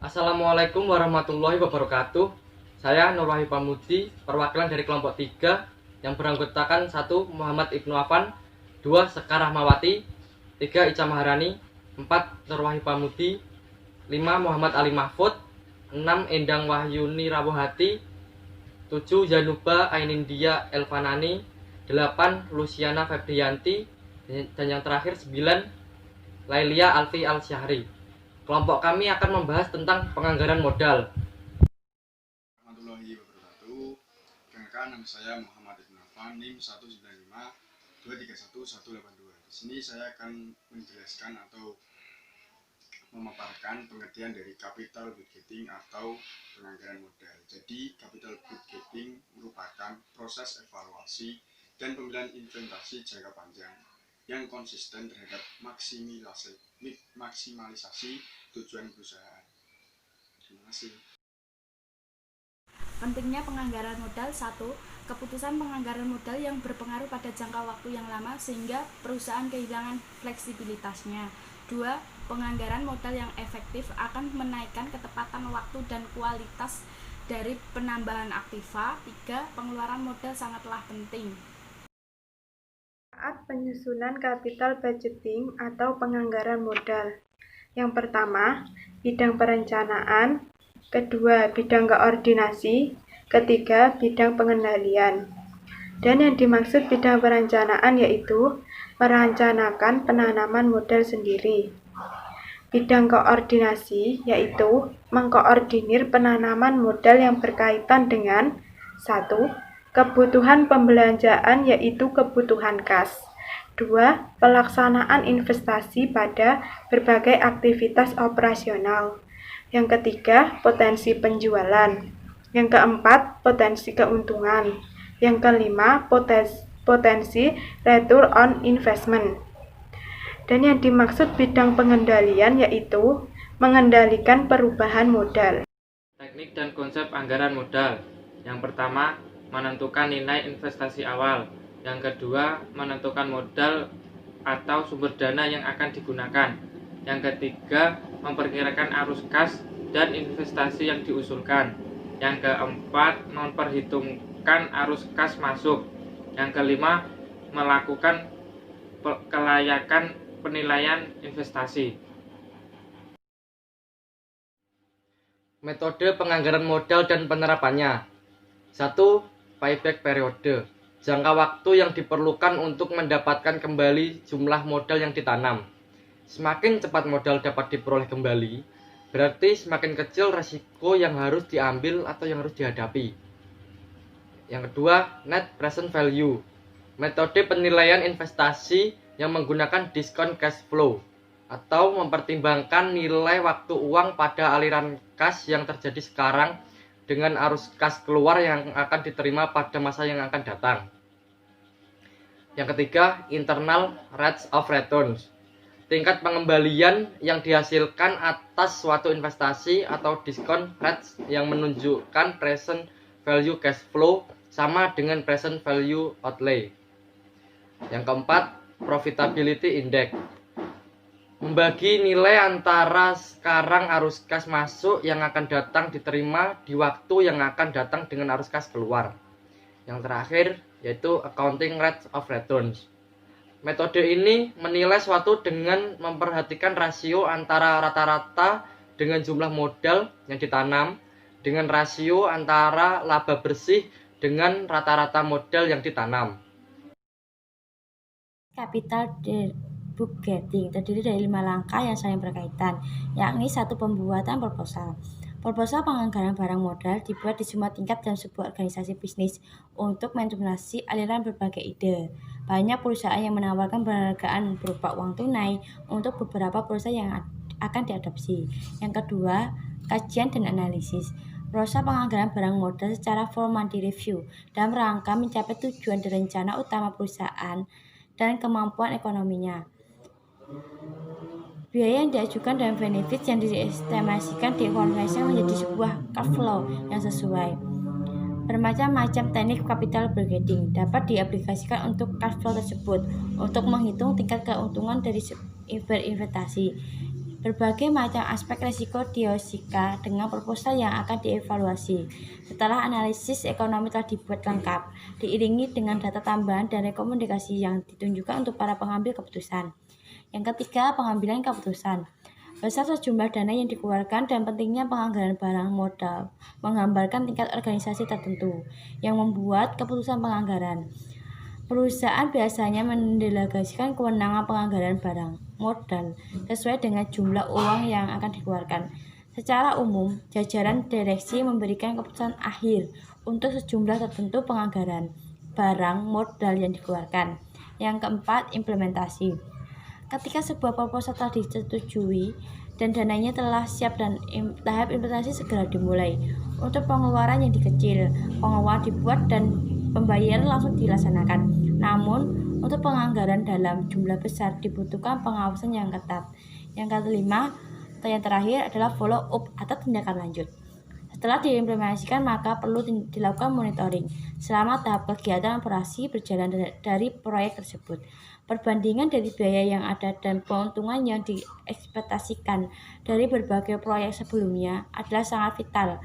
Assalamualaikum warahmatullahi wabarakatuh. Saya Nur Wahyu Pamudi, perwakilan dari kelompok 3 yang beranggotakan 1 Muhammad Ibnu Affan, 2 Sekar Rahmawati, 3 Ica Maharani, 4 Nur Wahyu Pamudi, 5 Muhammad Ali Mahfud, 6 Endang Wahyuni Rawuhati, 7 Zanuba Ainindia Elfanani, 8 Luciana Febrianti, dan yang terakhir 9 Lailia Alfi Al-Syahri. Kelompok kami akan membahas tentang penganggaran modal. Warahmatullahi wabarakatuh. Perkenalkan, nama saya Muhammad Ibnu Affan, NIM 195231182. Di sini saya akan menjelaskan atau memaparkan pengertian dari capital budgeting atau penganggaran modal. Jadi, capital budgeting merupakan proses evaluasi dan pemilihan investasi jangka panjang yang konsisten terhadap maksimalisasi tujuan perusahaan. Terima kasih. Pentingnya penganggaran modal. 1. Keputusan penganggaran modal yang berpengaruh pada jangka waktu yang lama sehingga perusahaan kehilangan fleksibilitasnya. 2. Penganggaran modal yang efektif akan menaikkan ketepatan waktu dan kualitas dari penambahan aktiva. 3. Pengeluaran modal sangatlah penting. Saat penyusunan capital budgeting atau penganggaran modal. Yang pertama, bidang perencanaan. Kedua, bidang koordinasi. Ketiga, bidang pengendalian. Dan yang dimaksud bidang perencanaan yaitu merencanakan penanaman modal sendiri. Bidang koordinasi yaitu mengkoordinir penanaman modal yang berkaitan dengan 1. Kebutuhan pembelanjaan yaitu kebutuhan kas. 2. Pelaksanaan investasi pada berbagai aktivitas operasional. Yang ketiga, potensi penjualan. Yang keempat, potensi keuntungan. Yang kelima, potensi return on investment. Dan yang dimaksud bidang pengendalian yaitu mengendalikan perubahan modal. Teknik dan konsep anggaran modal. Yang pertama, menentukan nilai investasi awal. Yang kedua, menentukan modal atau sumber dana yang akan digunakan. Yang ketiga, memperkirakan arus kas dan investasi yang diusulkan. Yang keempat, memperhitungkan arus kas masuk. Yang kelima, melakukan kelayakan penilaian investasi. Metode penganggaran modal dan penerapannya. 1. Payback periode. Jangka waktu yang diperlukan untuk mendapatkan kembali jumlah modal yang ditanam. Semakin cepat modal dapat diperoleh kembali, berarti semakin kecil resiko yang harus diambil atau yang harus dihadapi. Yang kedua, net present value. Metode penilaian investasi yang menggunakan discount cash flow atau mempertimbangkan nilai waktu uang pada aliran kas yang terjadi sekarang dengan arus kas keluar yang akan diterima pada masa yang akan datang. Yang ketiga, internal rates of returns. Tingkat pengembalian yang dihasilkan atas suatu investasi atau discount rates yang menunjukkan present value cash flow sama dengan present value outlay. Yang keempat, profitability index. Membagi nilai antara sekarang arus kas masuk yang akan datang diterima di waktu yang akan datang dengan arus kas keluar. Yang terakhir yaitu accounting rates of returns. Metode ini menilai suatu dengan memperhatikan rasio antara rata-rata dengan jumlah modal yang ditanam dengan rasio antara laba bersih dengan rata-rata modal yang ditanam. Capital budgeting terdiri dari 5 langkah yang saling berkaitan, yakni 1. Pembuatan proposal. Proposal penganggaran barang modal dibuat di semua tingkat dalam sebuah organisasi bisnis untuk mendominasi aliran berbagai ide. Banyak perusahaan yang menawarkan penghargaan berupa uang tunai untuk beberapa perusahaan yang akan diadopsi. Yang kedua, kajian dan analisis. Proses penganggaran barang modal secara formal direview dalam rangka mencapai tujuan dan rencana utama perusahaan dan kemampuan ekonominya. Biaya yang diajukan dan benefit yang diestimasikan dievaluasi menjadi sebuah cash flow yang sesuai. Bermacam-macam teknik capital budgeting dapat diaplikasikan untuk cash flow tersebut untuk menghitung tingkat keuntungan dari berinvestasi. Berbagai macam aspek risiko diosika dengan proposal yang akan dievaluasi. Setelah analisis ekonomi telah dibuat lengkap, diiringi dengan data tambahan dan rekomendasi yang ditunjukkan untuk para pengambil keputusan. Yang ketiga, pengambilan keputusan. Besar sejumlah dana yang dikeluarkan dan pentingnya penganggaran barang modal menggambarkan tingkat organisasi tertentu yang membuat keputusan penganggaran. Perusahaan biasanya mendelegasikan kewenangan penganggaran barang modal sesuai dengan jumlah uang yang akan dikeluarkan. Secara umum, jajaran direksi memberikan keputusan akhir untuk sejumlah tertentu penganggaran barang modal yang dikeluarkan. Yang keempat, implementasi. Ketika sebuah proposal telah disetujui dan dananya telah siap dan tahap implementasi segera dimulai. Untuk pengeluaran yang dikecil, pengeluaran dibuat dan pembayaran langsung dilaksanakan. Namun, untuk penganggaran dalam jumlah besar dibutuhkan pengawasan yang ketat. Yang kelima, atau yang terakhir adalah follow up atau tindakan lanjut. Setelah diimplementasikan, maka perlu dilakukan monitoring selama tahap kegiatan operasi berjalan dari proyek tersebut. Perbandingan dari biaya yang ada dan keuntungan yang diekspektasikan dari berbagai proyek sebelumnya adalah sangat vital.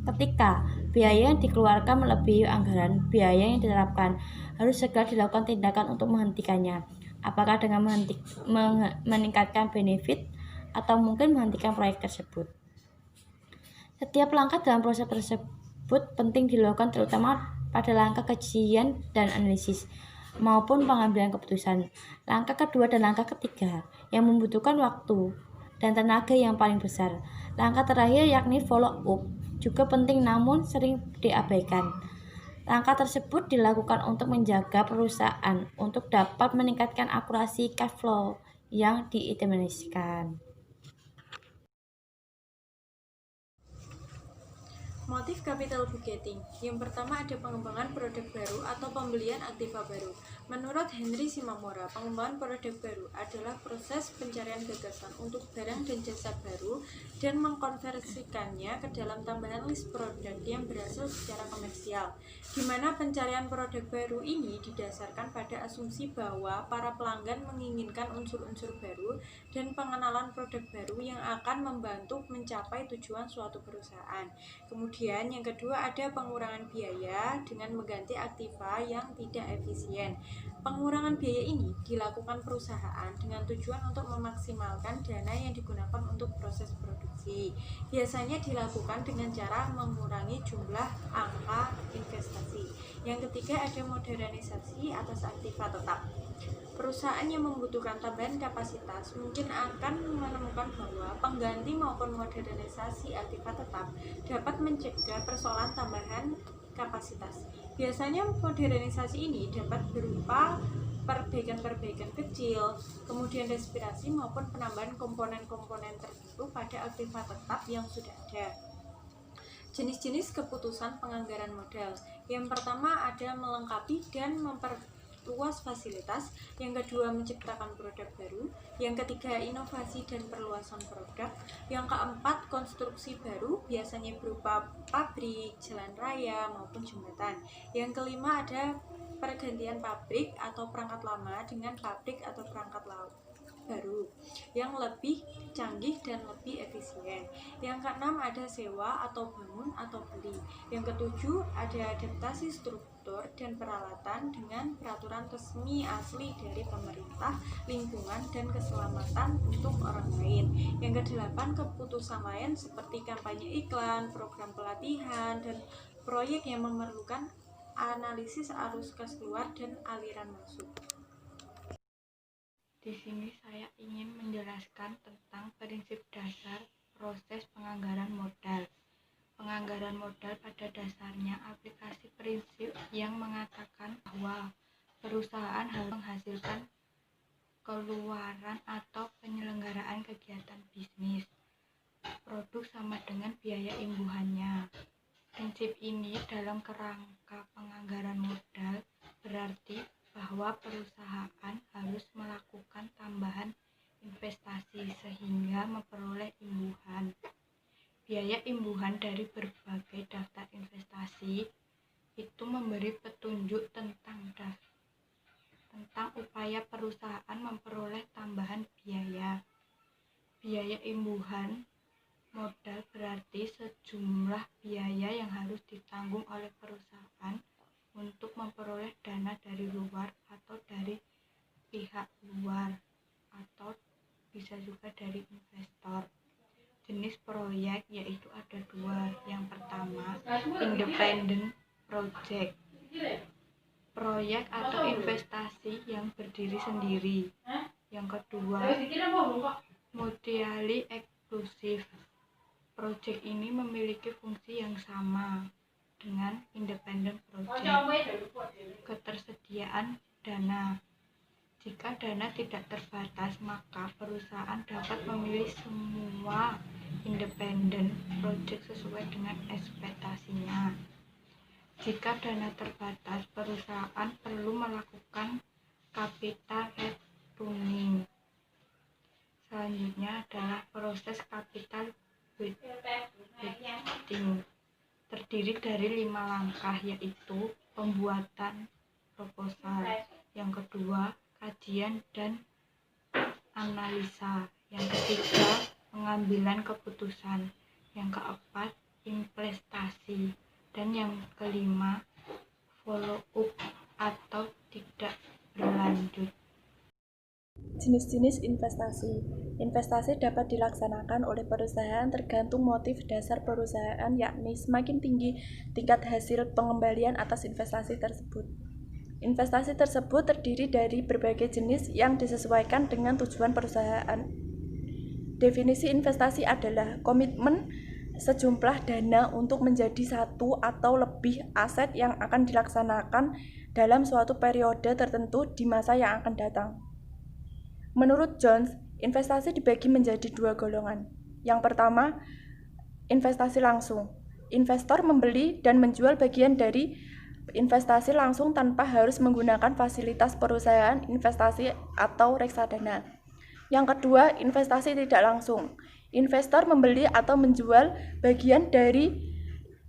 Ketika biaya yang dikeluarkan melebihi anggaran biaya yang diterapkan, harus segera dilakukan tindakan untuk menghentikannya. Apakah dengan meningkatkan benefit atau mungkin menghentikan proyek tersebut. Setiap langkah dalam proses tersebut penting dilakukan, terutama pada langkah kajian dan analisis maupun pengambilan keputusan. Langkah kedua dan langkah ketiga yang membutuhkan waktu dan tenaga yang paling besar. Langkah terakhir yakni follow up juga penting namun sering diabaikan. Langkah tersebut dilakukan untuk menjaga perusahaan untuk dapat meningkatkan akurasi cash flow yang diimplementasikan. Motif capital budgeting. Yang pertama ada pengembangan produk baru atau pembelian aktiva baru. Menurut Henry Shimamura, pengembangan produk baru adalah proses pencarian gagasan untuk barang dan jasa baru dan mengkonversikannya ke dalam tambahan list produk yang berhasil secara komersial, di mana pencarian produk baru ini didasarkan pada asumsi bahwa para pelanggan menginginkan unsur-unsur baru dan pengenalan produk baru yang akan membantu mencapai tujuan suatu perusahaan. Kemudian yang kedua ada pengurangan biaya dengan mengganti aktiva yang tidak efisien. Pengurangan biaya ini dilakukan perusahaan dengan tujuan untuk memaksimalkan dana yang digunakan untuk proses produksi. Biasanya dilakukan dengan cara mengurangi jumlah angka investasi. Yang ketiga ada modernisasi atas aktiva tetap. Perusahaan yang membutuhkan tambahan kapasitas mungkin akan menemukan bahwa pengganti maupun modernisasi aktiva tetap dapat mencegah persoalan tambahan kapasitas. Biasanya modernisasi ini dapat berupa perbaikan-perbaikan kecil, kemudian respirasi maupun penambahan komponen-komponen tertentu pada aktiva tetap yang sudah ada. Jenis-jenis keputusan penganggaran modal. Yang pertama ada melengkapi dan memperluas fasilitas, yang kedua menciptakan produk baru, yang ketiga inovasi dan perluasan produk, yang keempat konstruksi baru biasanya berupa pabrik, jalan raya maupun jembatan, yang kelima ada pergantian pabrik atau perangkat lama dengan pabrik atau perangkat baru yang lebih canggih dan lebih efisien. Yang keenam ada sewa atau bangun atau beli. Yang ketujuh ada adaptasi struktur dan peralatan dengan peraturan resmi asli dari pemerintah, lingkungan, dan keselamatan untuk orang lain. Yang kedelapan keputusan lain seperti kampanye iklan, program pelatihan, dan proyek yang memerlukan analisis arus kas keluar dan aliran masuk. Di sini saya ingin menjelaskan tentang prinsip dasar proses penganggaran modal. Penganggaran modal pada dasarnya aplikasi prinsip yang mengatakan bahwa perusahaan harus menghasilkan keluaran atau penyelenggaraan kegiatan bisnis. Produk sama dengan biaya imbuhannya. Prinsip ini dalam kerangka penganggaran modal berarti bahwa perusahaan harus melakukan tambahan investasi sehingga memperoleh imbuhan. Biaya imbuhan dari berbagai daftar investasi itu memberi petunjuk tentang upaya perusahaan memperoleh tambahan biaya. Biaya imbuhan modal berarti sejumlah biaya yang harus ditanggung oleh perusahaan untuk memperoleh dana dari luar atau dari pihak luar atau bisa juga dari investor. Jenis proyek yaitu ada dua. Yang pertama, independent project. Proyek atau investasi yang berdiri sendiri. Yang kedua, mutually eksklusif. Proyek ini memiliki fungsi yang sama dengan independent project. Ketersediaan dana. Jika dana tidak terbatas, maka perusahaan dapat memilih semua independent project sesuai dengan ekspektasinya. Jika dana terbatas, perusahaan perlu melakukan capital returning. Selanjutnya adalah proses capital budgeting. Terdiri dari 5 langkah, yaitu pembuatan proposal. Yang kedua, kajian dan analisa. Yang ketiga, pengambilan keputusan. Yang keempat, investasi. Dan yang kelima, follow up atau tidak berlanjut. Jenis-jenis investasi. Investasi dapat dilaksanakan oleh perusahaan tergantung motif dasar perusahaan, yakni semakin tinggi tingkat hasil pengembalian atas investasi tersebut. Investasi tersebut terdiri dari berbagai jenis yang disesuaikan dengan tujuan perusahaan. Definisi investasi adalah komitmen sejumlah dana untuk menjadi satu atau lebih aset yang akan dilaksanakan dalam suatu periode tertentu di masa yang akan datang. Menurut Jones, investasi dibagi menjadi 2 golongan. Yang pertama, investasi langsung. Investor membeli dan menjual bagian dari investasi langsung tanpa harus menggunakan fasilitas perusahaan investasi atau reksadana. Yang kedua, investasi tidak langsung. Investor membeli atau menjual bagian dari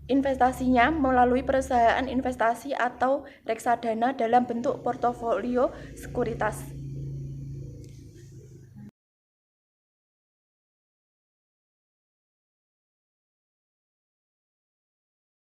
investasinya melalui perusahaan investasi atau reksadana dalam bentuk portofolio sekuritas.